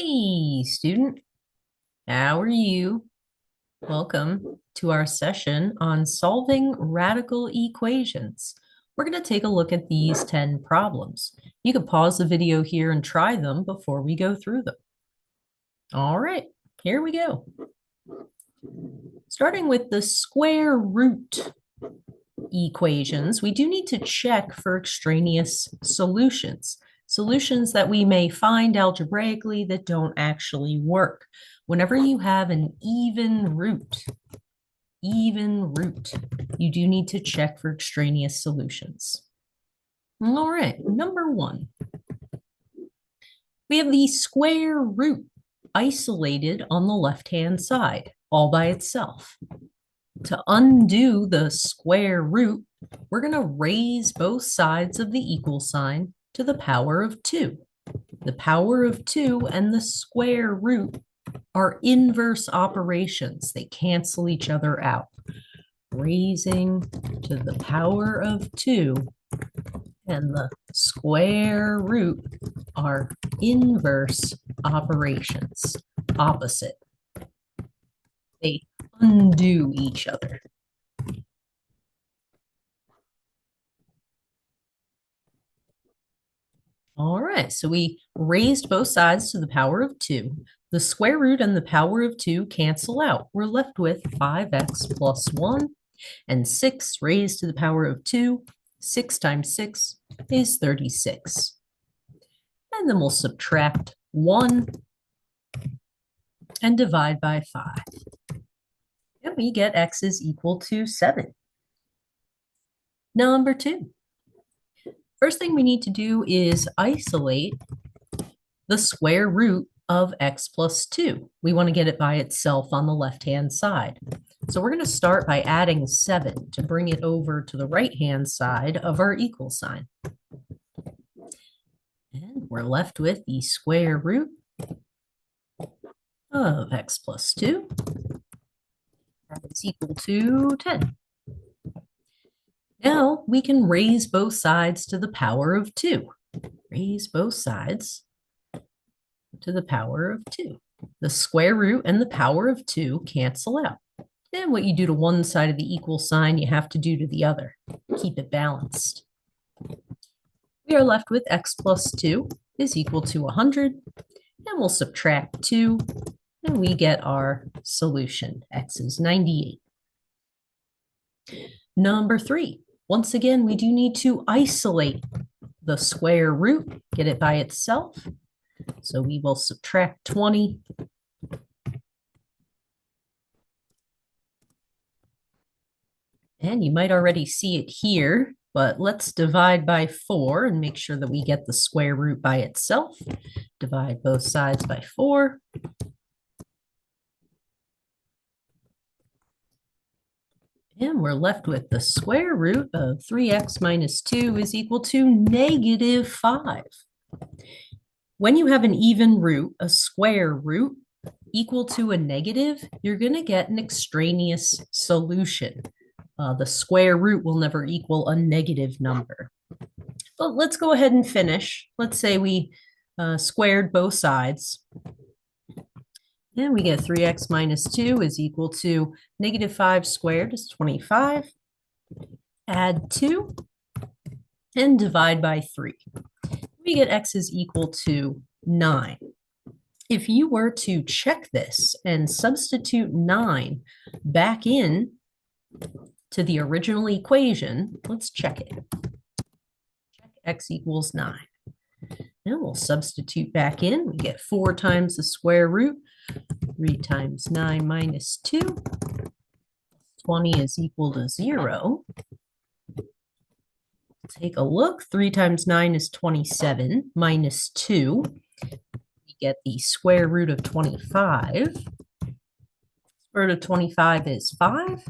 Hey, student, how are you? Welcome to our session on solving radical equations. We're going to take a look at these 10 problems. You can pause the video here and try them before we go through them. All right, here we go. Starting with the square root equations, we do need to check for extraneous solutions. Solutions that we may find algebraically that don't actually work. Whenever you have an even root, you do need to check for extraneous solutions. All right, number one. We have the square root isolated on the left-hand side, all by itself. To undo the square root, we're going to raise both sides of the equal sign to the power of 2. The power of 2 and the square root are inverse operations. They cancel each other out. Raising to the power of 2 and the square root are inverse operations, opposite. They undo each other. All right, so we raised both sides to the power of 2. The square root and the power of 2 cancel out. We're left with 5x plus 1 and 6 raised to the power of 2. 6 times 6 is 36. And then we'll subtract 1 and divide by 5. And we get x is equal to 7. Number 2. First thing we need to do is isolate the square root of x plus 2. We want to get it by itself on the left-hand side. So we're going to start by adding 7 to bring it over to the right-hand side of our equal sign. And we're left with the square root of x plus 2. That is equal to 10. Now we can raise both sides to the power of 2. Raise both sides to the power of 2. The square root and the power of 2 cancel out. And what you do to one side of the equal sign, you have to do to the other. Keep it balanced. We are left with x plus 2 is equal to 100. And we'll subtract 2, and we get our solution. X is 98. Number 3. Once again, we do need to isolate the square root, get it by itself. So we will subtract 20. And you might already see it here, but let's divide by 4 and make sure that we get the square root by itself. Divide both sides by 4. And we're left with the square root of 3x minus 2 is equal to negative 5. When you have an even root, a square root, equal to a negative, you're going to get an extraneous solution. The square root will never equal a negative number. But let's go ahead and finish. Let's say we squared both sides. And we get 3x minus 2 is equal to negative 5 squared is 25. Add 2 and divide by 3. We get x is equal to 9. If you were to check this and substitute 9 back in to the original equation, let's check it. Check x equals 9. Now we'll substitute back in. We get 4 times the square root. 3 times 9 minus 2. 20 is equal to 0. Take a look. 3 times 9 is 27 minus 2. We get the square root of 25. Square root of 25 is 5.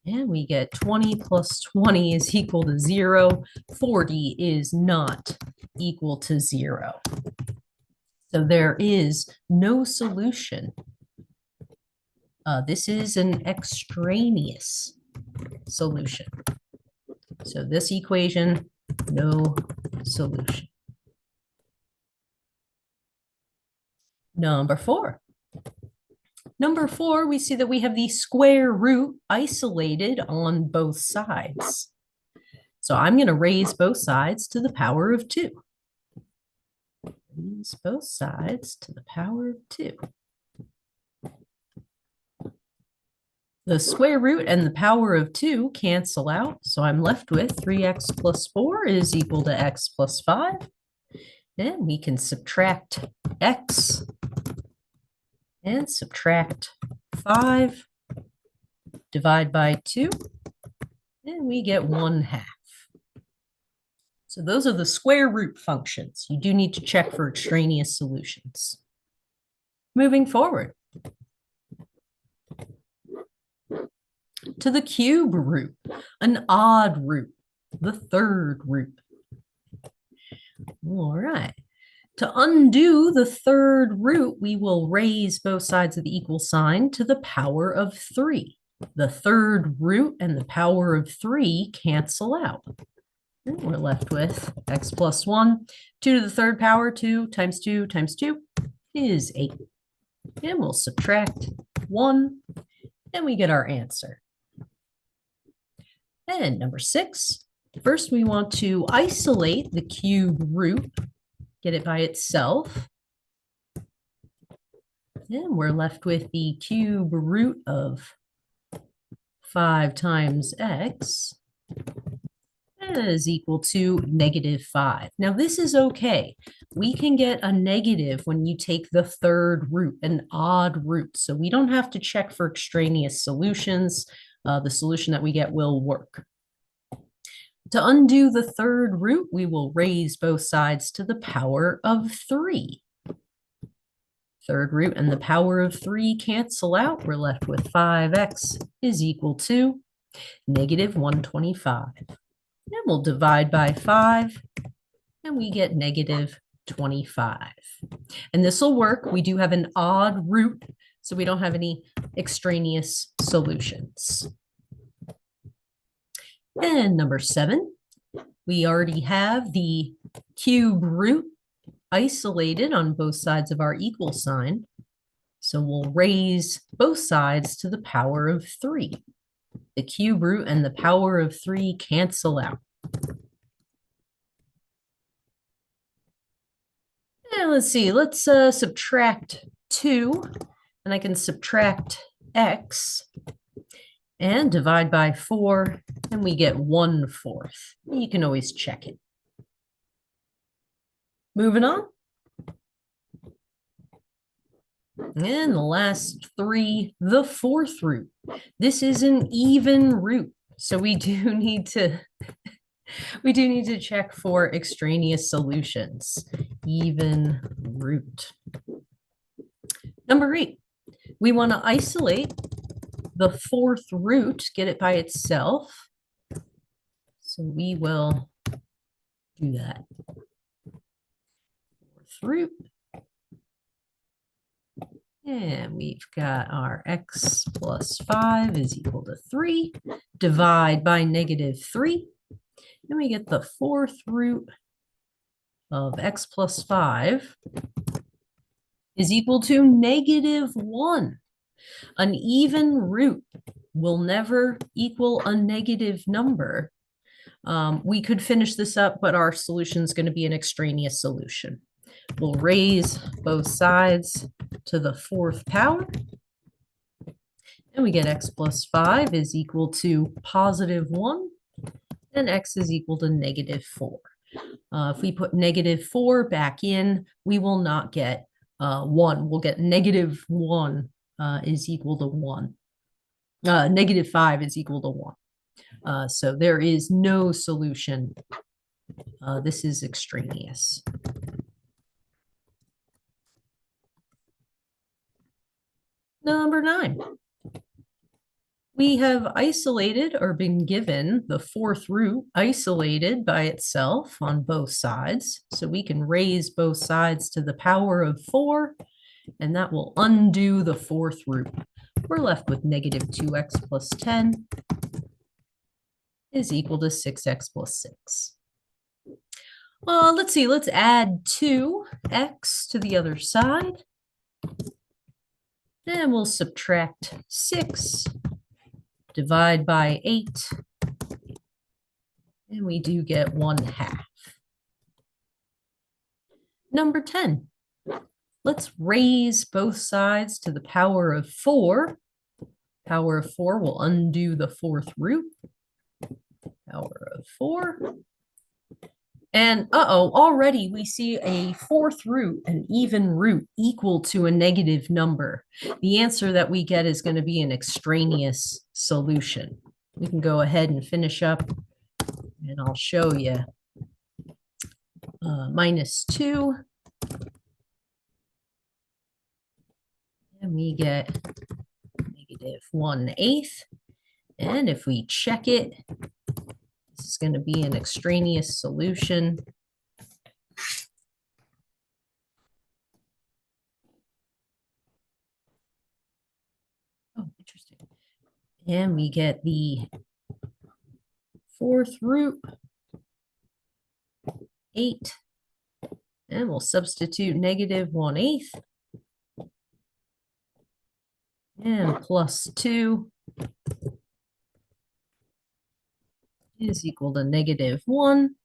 And we get 20 plus 20 is equal to 0. 40 is not equal to 0. So there is no solution. This is an extraneous solution. So this equation, no solution. Number 4. Number 4, we see that we have the square root isolated on both sides. So I'm going to raise both sides to the power of 2. Raise both sides to the power of 2. The square root and the power of 2 cancel out, so I'm left with 3x plus 4 is equal to x plus 5. Then we can subtract x and subtract 5, divide by 2, and we get 1/2. So those are the square root functions. You do need to check for extraneous solutions. Moving forward to the cube root, an odd root, the third root. All right. To undo the third root, we will raise both sides of the equal sign to the power of 3. The third root and the power of 3 cancel out. And we're left with x plus 1. 2 to the third power, 2 times 2 times 2 is 8. And we'll subtract 1, and we get our answer. And number 6, first we want to isolate the cube root, get it by itself. And we're left with the cube root of 5 times x is equal to -5. Now this is okay. We can get a negative when you take the third root, an odd root. So we don't have to check for extraneous solutions. The solution that we get will work. To undo the third root, we will raise both sides to the power of 3. Third root and the power of 3 cancel out. We're left with 5x is equal to -125. And we'll divide by 5, and we get -25. And this will work. We do have an odd root, so we don't have any extraneous solutions. And number 7, we already have the cube root isolated on both sides of our equal sign. So we'll raise both sides to the power of 3. The cube root and the power of 3 cancel out. And let's see, let's subtract 2, and I can subtract x and divide by 4, and we get 1/4. You can always check it. Moving on. And the last 3, the fourth root. This is an even root, so we do need to check for extraneous solutions. Even root. Number 8, we want to isolate the fourth root, get it by itself. So we will do that. Fourth root. And we've got our x plus 5 is equal to 3. Divide by -3. And we get the fourth root of x plus 5 is equal to -1. An even root will never equal a negative number. We could finish this up, but our solution is going to be an extraneous solution. We'll raise both sides to the 4th power. And we get x plus 5 is equal to +1, and x is equal to -4. If we put -4 back in, we will not get 1. We'll get -1 is equal to 1. -5 is equal to 1. So there is no solution. This is extraneous. Number 9. We have isolated or been given the fourth root isolated by itself on both sides. So we can raise both sides to the power of 4, and that will undo the fourth root. We're left with -2x plus 10 is equal to 6x plus 6. Let's see, let's add 2x to the other side. And we'll subtract 6, divide by 8, and we do get 1/2. Number 10. Let's raise both sides to the power of 4. Power of 4 will undo the fourth root. Power of 4. And already we see a fourth root, an even root, equal to a negative number. The answer that we get is going to be an extraneous solution. We can go ahead and finish up, and I'll show you. -2. And we get -1/8. And if we check it, this is going to be an extraneous solution. Oh, interesting. And we get the fourth root, 8. And we'll substitute -1/8. And +2 is equal to -1.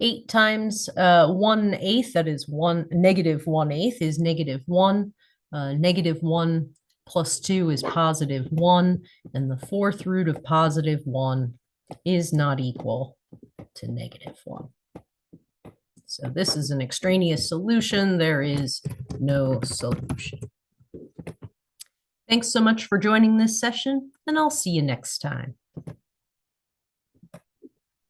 8 times 1/8, that is -1/8 is -1. -1 plus 2 is +1. And the fourth root of +1 is not equal to -1. So this is an extraneous solution. There is no solution. Thanks so much for joining this session, and I'll see you next time.